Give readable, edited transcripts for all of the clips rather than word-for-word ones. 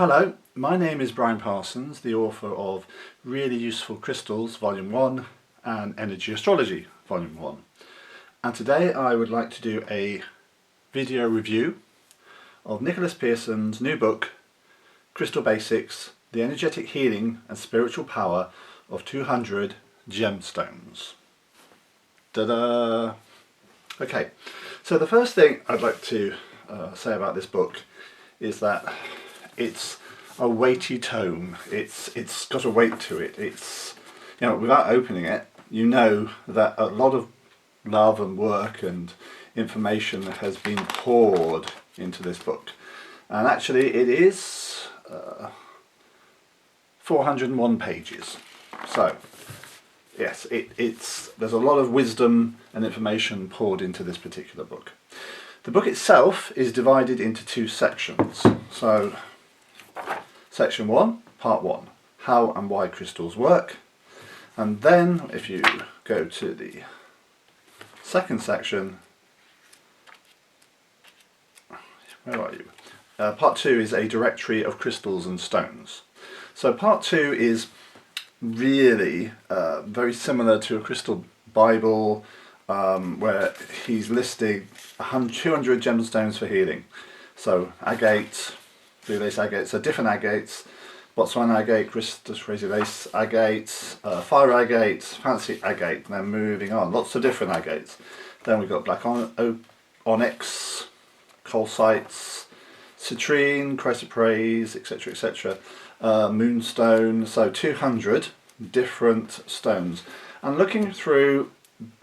Hello, my name is Brian Parsons, the author of Really Useful Crystals Volume 1 and Energy Astrology Volume 1. And today I would like to do a video review of Nicholas Pearson's new book, Crystal Basics, The Energetic Healing and Spiritual Power of 200 Gemstones. Ta-da! Okay, so the first thing I'd like to say about this book is that it's a weighty tome. It's got a weight to it. It's, you know, without opening it, you know that a lot of love and work and information has been poured into this book. And actually it is 401 pages. So yes, there's a lot of wisdom and information poured into this particular book. The book itself is divided into two sections. So Section 1, Part 1, How and Why Crystals Work. And then if you go to the second section, where are you? Part 2 is a directory of crystals and stones. So Part 2 is really very similar to a crystal Bible, where he's listing 200 gemstones for healing. So agate, blue lace agates, so different agates, Botswana agate, Christus crazy lace agates, fire agate, fancy agate, and then moving on, lots of different agates. Then we've got black onyx, calcites, citrine, chrysoprase, etc, etc, moonstone, so 200 different stones. And looking through,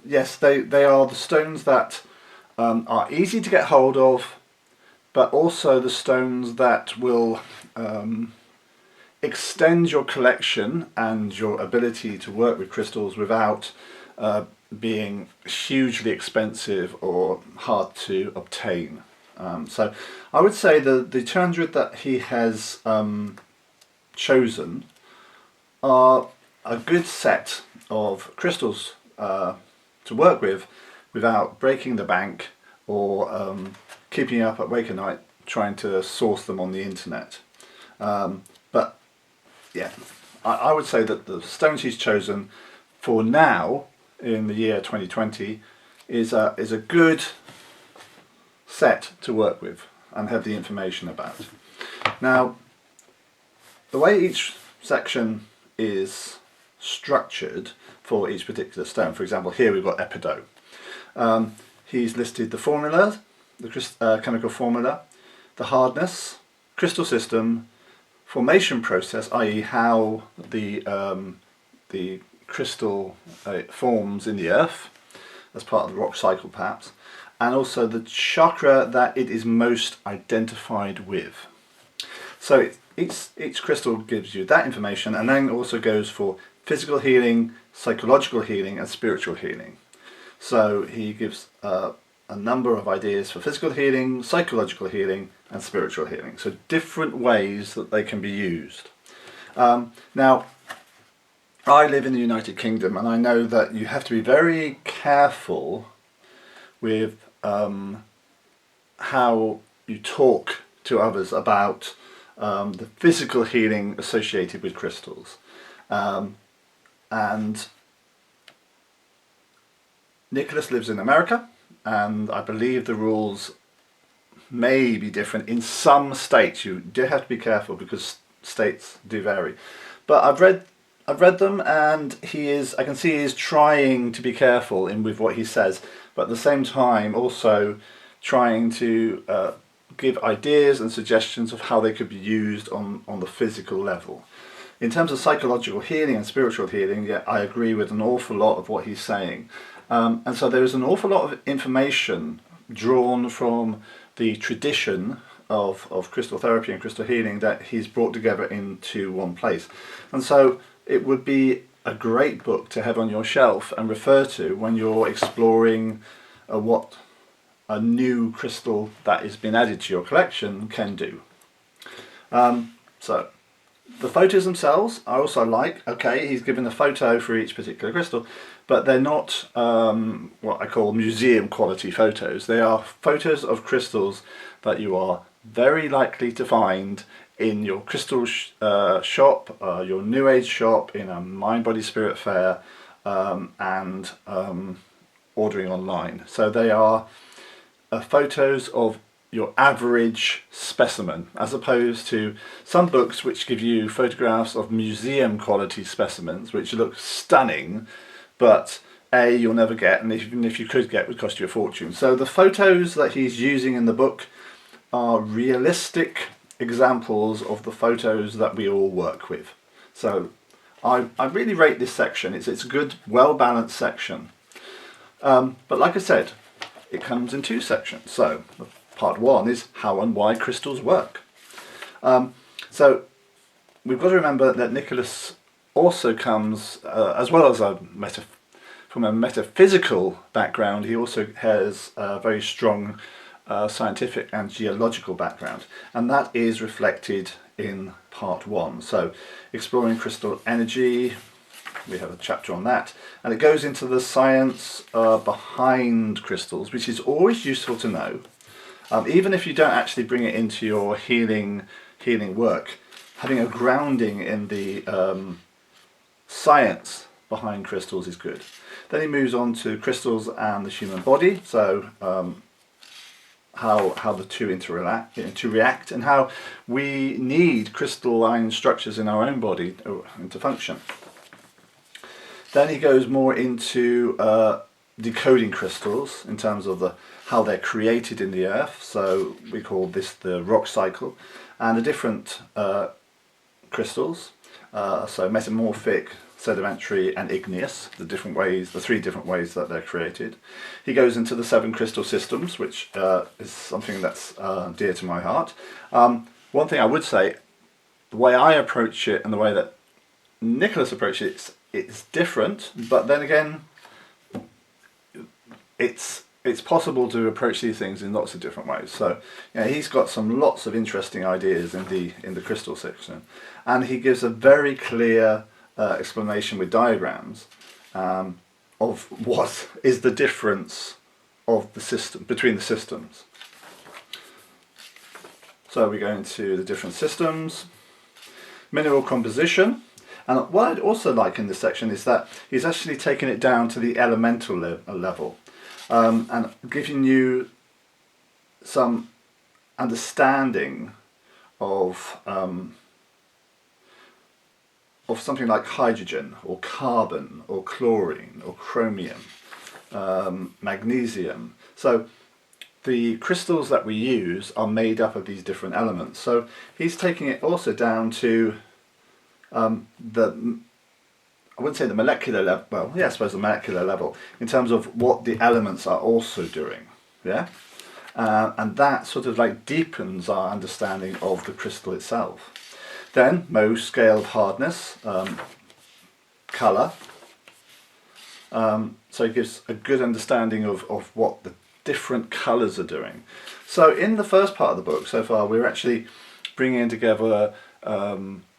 yes, they are the stones that are easy to get hold of, but also the stones that will extend your collection and your ability to work with crystals without being hugely expensive or hard to obtain. So I would say the 200 that he has chosen are a good set of crystals to work with without breaking the bank or keeping you up awake at night trying to source them on the internet. But yeah, I would say that the stones he's chosen for now in the year 2020 is a good set to work with and have the information about. Now, the way each section is structured for each particular stone, for example here we've got epidote. He's listed the formula, the chemical formula, the hardness, crystal system, formation process, i.e. how the crystal forms in the earth as part of the rock cycle perhaps, and also the chakra that it is most identified with. So each crystal gives you that information, and then also goes for physical healing, psychological healing and spiritual healing. So he gives a number of ideas for physical healing, psychological healing and spiritual healing. So different ways that they can be used. Now, I live in the United Kingdom and I know that you have to be very careful with how you talk to others about the physical healing associated with crystals. And Nicholas lives in America, and I believe the rules may be different in some states. You do have to be careful because states do vary. But I've read them, and I can see he is trying to be careful with what he says, but at the same time also trying to give ideas and suggestions of how they could be used on the physical level. In terms of psychological healing and spiritual healing, yeah, I agree with an awful lot of what he's saying. And so there is an awful lot of information drawn from the tradition of crystal therapy and crystal healing that he's brought together into one place. And so it would be a great book to have on your shelf and refer to when you're exploring what a new crystal that has been added to your collection can do. So the photos themselves I also like. Okay, he's given a photo for each particular crystal, but they're not what I call museum quality photos. They are photos of crystals that you are very likely to find in your crystal shop, your New Age shop, in a Mind Body Spirit fair, and ordering online. So they are photos of your average specimen, as opposed to some books which give you photographs of museum quality specimens which look stunning, but you'll never get, and even if you could get, would cost you a fortune. So the photos that he's using in the book are realistic examples of the photos that we all work with. So I really rate this section. It's a good, well-balanced section. But like I said, it comes in two sections. So part one is how and why crystals work. So we've got to remember that Nicholas also comes, as well as from a metaphysical background, he also has a very strong scientific and geological background, and that is reflected in part one. So exploring crystal energy, we have a chapter on that, and it goes into the science behind crystals, which is always useful to know. Even if you don't actually bring it into your healing work, having a grounding in the science behind crystals is good. Then he moves on to crystals and the human body, so how the two interact, and how we need crystalline structures in our own body to function. Then he goes more into decoding crystals in terms of how they're created in the earth. So we call this the rock cycle, and the different crystals. So metamorphic, sedimentary and igneous, the three different ways that they're created. He goes into the 7 crystal systems, which is something that's dear to my heart. One thing I would say, the way I approach it and the way that Nicholas approaches it's different, but then again, it's possible to approach these things in lots of different ways. So he's got lots of interesting ideas in the crystal section, and he gives a very clear explanation with diagrams of what is the difference of the system between the systems. So we go into the different systems, mineral composition, and what I'd also like in this section is that he's actually taken it down to the elemental level, and giving you some understanding of something like hydrogen or carbon or chlorine or chromium, magnesium. So the crystals that we use are made up of these different elements. So he's taking it also down to I wouldn't say the molecular level, well, yeah, I suppose the molecular level, in terms of what the elements are also doing, yeah? And that sort of like deepens our understanding of the crystal itself. Then, Mohs scale of hardness, colour, so it gives a good understanding of what the different colours are doing. So in the first part of the book, so far, we're actually bringing together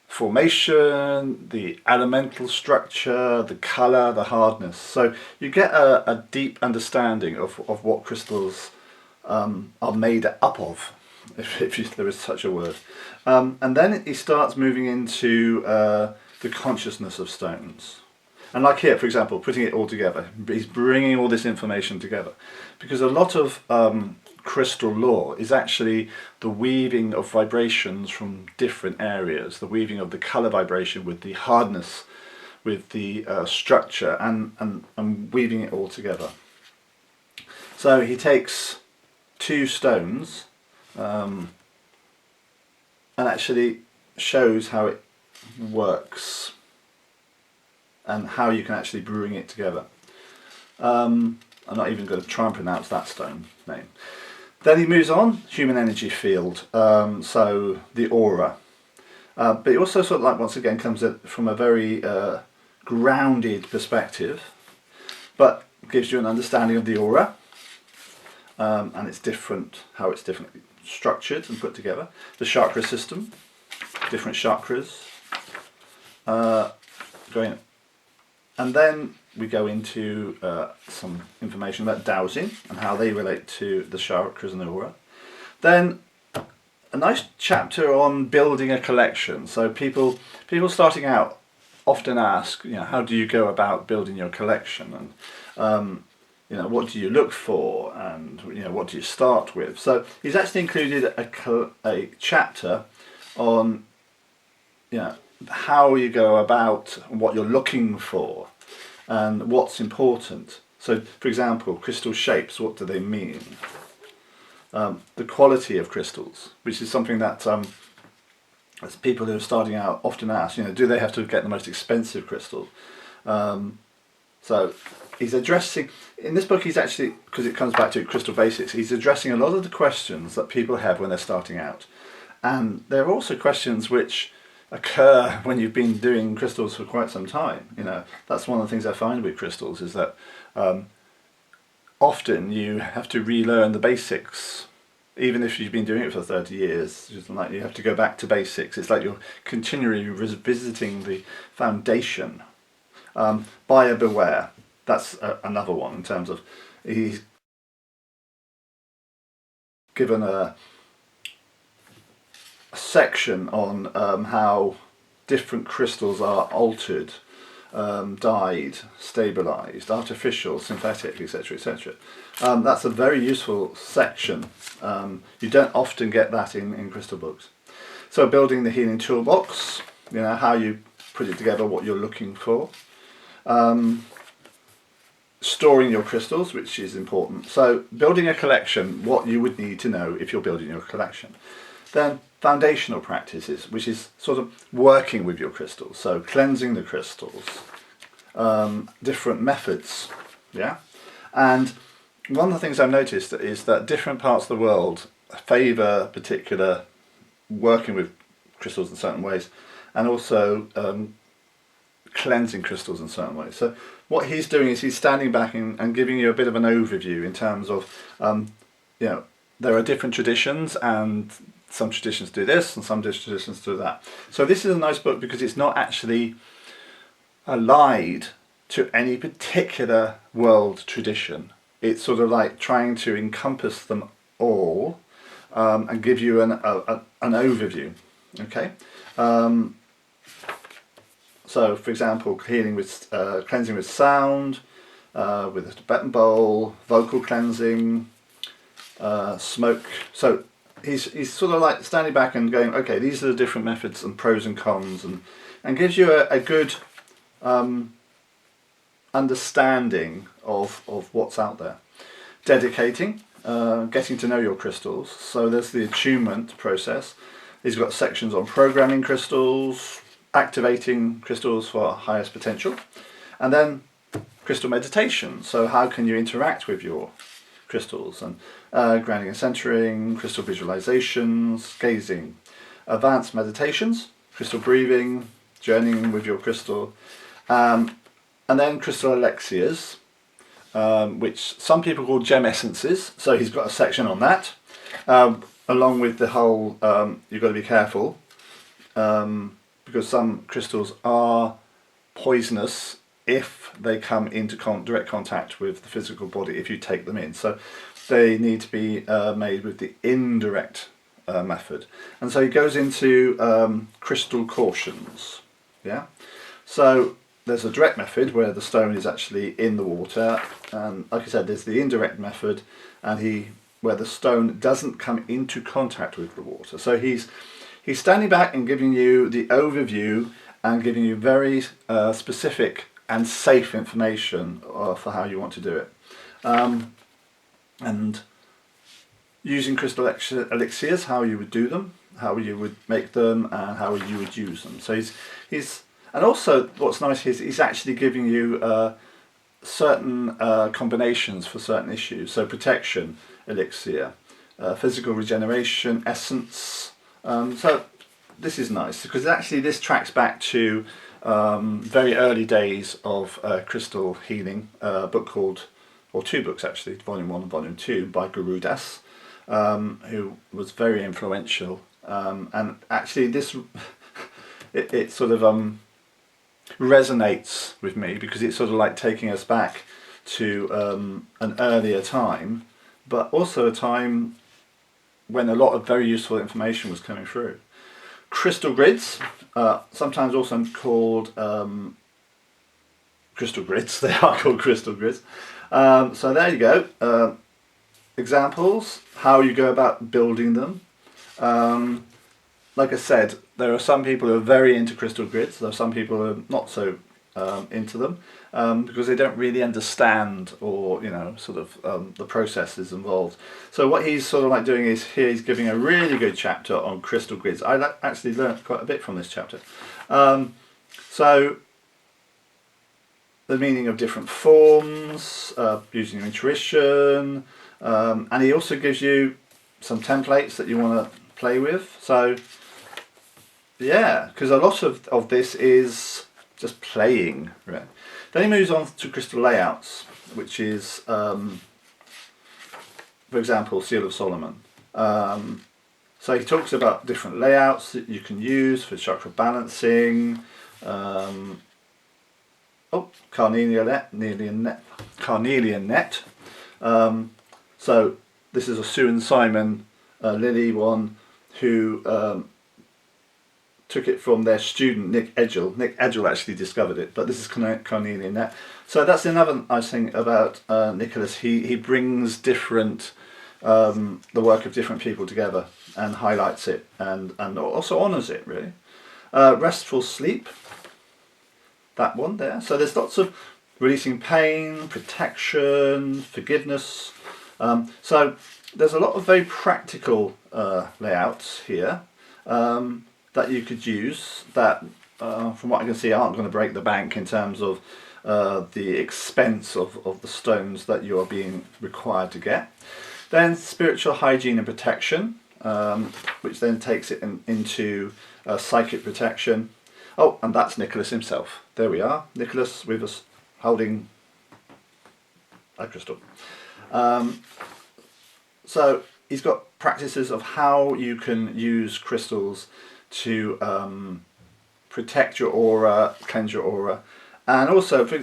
formation, the elemental structure, the colour, the hardness. So you get a deep understanding of what crystals are made up of, if there is such a word. And then he starts moving into the consciousness of stones. And like here, for example, putting it all together, he's bringing all this information together. Because a lot of crystal law is actually the weaving of vibrations from different areas, the weaving of the colour vibration with the hardness, with the structure, and weaving it all together. So he takes 2 stones and actually shows how it works and how you can actually bring it together. I'm not even going to try and pronounce that stone name. Then he moves on, human energy field, so the aura. But he also sort of like, once again, comes at from a very grounded perspective, but gives you an understanding of the aura, and it's different, how it's differently structured and put together. The chakra system, different chakras, and then we go into some information about dowsing and how they relate to the chakras and the aura. Then a nice chapter on building a collection. So people starting out often ask, how do you go about building your collection, and what do you look for, and what do you start with. So he's actually included a chapter on how you go about, what you're looking for, and what's important. So, for example, crystal shapes, what do they mean? The quality of crystals, which is something that as people who are starting out often ask, do they have to get the most expensive crystal? So he's addressing, in this book he's actually, because it comes back to crystal basics, he's addressing a lot of the questions that people have when they're starting out. And there are also questions which occur when you've been doing crystals for quite some time. That's one of the things I find with crystals, is that often you have to relearn the basics. Even if you've been doing it for 30 years, just like you have to go back to basics. It's like you're continually revisiting the foundation. Buyer beware. That's another one, in terms of, he's given a section on how different crystals are altered, dyed, stabilised, artificial, synthetic, etc., etc. That's a very useful section. You don't often get that in crystal books. So building the healing toolbox, how you put it together, what you're looking for. Storing your crystals, which is important. So building a collection, what you would need to know if you're building your collection. Then foundational practices, which is sort of working with your crystals. So cleansing the crystals, different methods, And one of the things I've noticed is that different parts of the world favour particular working with crystals in certain ways, and also cleansing crystals in certain ways. So what he's doing is he's standing back and giving you a bit of an overview in terms of, there are different traditions, and some traditions do this and some traditions do that. So this is a nice book because it's not actually allied to any particular world tradition. It's sort of like trying to encompass them all and give you an overview. Okay. So, for example, cleansing with sound, with a Tibetan bowl, vocal cleansing, smoke. So he's sort of like standing back and going, okay, these are the different methods and pros and cons, and gives you a good understanding of what's out there. Dedicating, getting to know your crystals. So there's the attunement process. He's got sections on programming crystals, activating crystals for highest potential, and then crystal meditation. So how can you interact with your crystals, and grounding and centering, crystal visualizations, gazing, advanced meditations, crystal breathing, journeying with your crystal, and then crystal elixirs, which some people call gem essences. So he's got a section on that, along with the whole, you've got to be careful, because some crystals are poisonous if they come into direct contact with the physical body, if you take them in. So they need to be made with the indirect method. And so he goes into crystal cautions. So there's a direct method where the stone is actually in the water, and like I said, there's the indirect method, and where the stone doesn't come into contact with the water. So he's standing back and giving you the overview and giving you very specific and safe information for how you want to do it. And using crystal elixirs, how you would do them, how you would make them, and how you would use them. So he's and also what's nice is he's actually giving you certain combinations for certain issues. So protection elixir, physical regeneration essence. So this is nice because actually this tracks back to very early days of crystal healing, a book called, or two books actually, Volume 1 and Volume 2 by Guru Das, who was very influential, and actually this it sort of resonates with me because it's sort of like taking us back to an earlier time, but also a time when a lot of very useful information was coming through. Crystal grids, sometimes also called crystal grids. They are called crystal grids. So there you go. Examples, how you go about building them. Like I said, there are some people who are very into crystal grids. There are some people who are not so into them because they don't really understand, or sort of the processes involved. So what he's sort of like doing is here he's giving a really good chapter on crystal grids. I actually learned quite a bit from this chapter. So the meaning of different forms, using intuition, and he also gives you some templates that you want to play with. So yeah, because a lot of this is just playing, right? Then he moves on to crystal layouts, which is, for example, Seal of Solomon. So he talks about different layouts that you can use for chakra balancing. Carnelian net. So this is a Sue and Simon Lilly one, who took it from their student Nick Edgell. Nick Edgell actually discovered it, but this is carnelian net. So that's another nice thing about Nicholas. He brings different the work of different people together and highlights it and also honours it, really. Restful sleep, that one there. So there's lots of releasing pain, protection, forgiveness. So there's a lot of very practical layouts here that you could use that, from what I can see, aren't going to break the bank in terms of the expense of the stones that you are being required to get. Then spiritual hygiene and protection, which then takes it into psychic protection. Oh, and that's Nicholas himself. There we are, Nicholas with us holding a crystal. So he's got practices of how you can use crystals to protect your aura, cleanse your aura, and also, for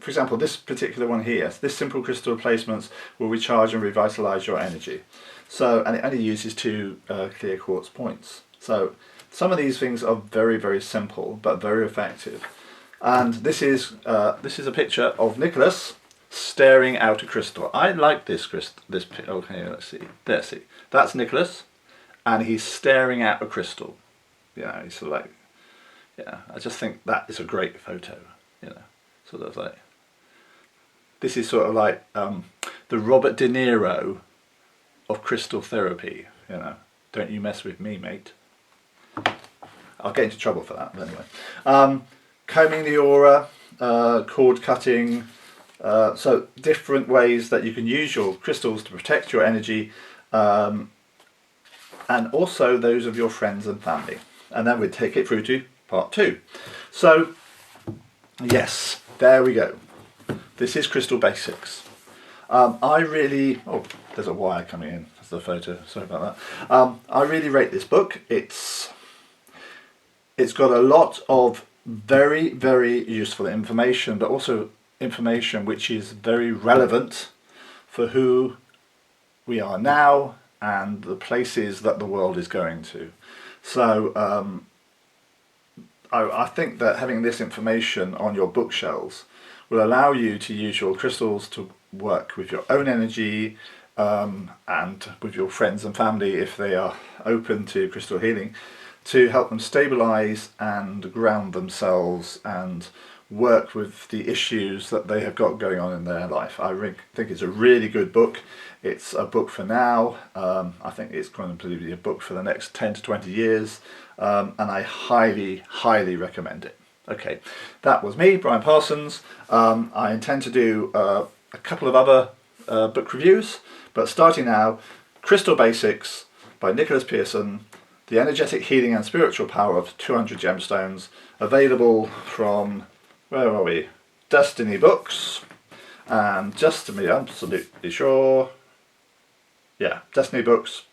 example, this particular one here, this simple crystal replacements will recharge and revitalise your energy. So, and it only uses 2 clear quartz points. So some of these things are very, very simple but very effective. And this is a picture of Nicholas staring out a crystal. I like this crystal. Okay, let's see. There, see. That's Nicholas, and he's staring at a crystal. He's sort of like, I just think that is a great photo. Sort of like, this is sort of like the Robert De Niro of crystal therapy. Don't you mess with me, mate. I'll get into trouble for that, but anyway. Combing the aura, cord cutting. So different ways that you can use your crystals to protect your energy, and also those of your friends and family. And then we'd take it through to part 2. So yes, there we go. This is Crystal Basics. There's a wire coming in. That's the photo. Sorry about that. I really rate this book. It's got a lot of very, very useful information, but also information which is very relevant for who we are now and the places that the world is going to. So I think that having this information on your bookshelves will allow you to use your crystals to work with your own energy, and with your friends and family if they are open to crystal healing, to help them stabilize and ground themselves and work with the issues that they have got going on in their life. I think it's a really good book. It's a book for now. I think it's going to be a book for the next 10 to 20 years, and I highly, highly recommend it. Okay, that was me, Brian Parsons. I intend to do a couple of other book reviews, but starting now, Crystal Basics by Nicholas Pearson, The Energetic Healing and Spiritual Power of 200 Gemstones, available from, where are we? Destiny Books, and just to be absolutely sure, yeah, Destiny Books.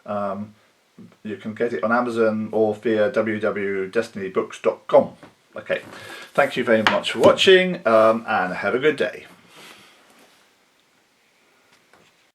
You can get it on Amazon or via www.destinybooks.com. Okay, thank you very much for watching, and have a good day.